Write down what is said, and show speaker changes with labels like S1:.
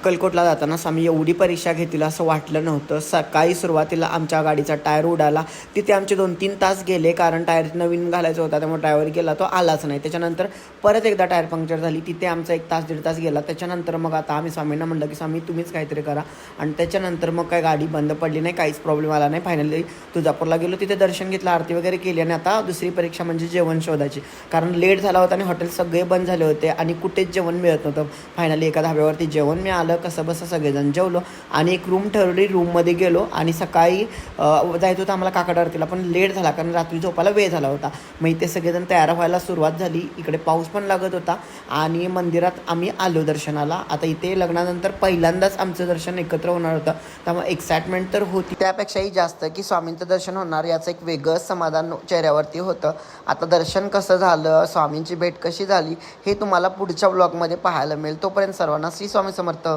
S1: अक्कलकोटला जाताना आम्ही एवढी परीक्षा घेतील असं वाटलं नव्हतं. सकाळी सुरुवातीला आमच्या गाडीचा टायर उडाला, तिथे आमचे 2-3 तास गेले, कारण टायर नवीन घालायचा होता, त्यामुळे ड्रायव्हर गेला, तो आलाच नाही. त्याच्यानंतर परत एकदा टायर पंक्चर झाली, तिथे आमचा 1 तास 1.5 तास गेला. त्याच्यानंतर मग आता आम्ही स्वामींना म्हणलं की स्वामी तुम्हीच काहीतरी करा, आणि त्याच्यानंतर मग काय गाडी बंद पडली नाही, काहीच प्रॉब्लेम आला नाही. फायनली तुळजापूरला गेलो, तिथे दर्शन घेतलं, आरती वगैरे केली, आणि आता दुसरी परीक्षा म्हणजे जेवण शोधायची, कारण लेट झाला होता आणि हॉटेल सगळे बंद झाले होते आणि कुठेच जेवण मिळत नव्हतं. फायनली एका धाब्यावरती जेवण मिळालं, कसं बसं सगळेजण जेवलो आणि एक रूम ठरवली, रूममध्ये गेलो. आणि सकाळी जायचं होतं आम्हाला काकड आरतीला, पण लेट झाला कारण रात्री झोपायला वेळ झाला होता. मग इथे सगळेजण तयार व्हायला सुरुवात झाली. इकडे पाऊस पण लागत होता आणि मंदिरात आम्ही आलो दर्शनाला. आता इथे लग्नानंतर पहिल्यांदाच आमचं दर्शन एकत्र होणार होतं, त्यामुळे एक्साइटमेंट तर होती, त्यापेक्षाही जास्त की स्वामींचं दर्शन होणार याचं एक वेगळं समाधान चेहऱ्यावरती होतं. आता दर्शन कसं झालं, स्वामींची भेट कशी झाली, हे तुम्हाला पुढच्या ब्लॉगमध्ये पाहायला मिळेल. तोपर्यंत सर्वांना श्री स्वामी समर्थ.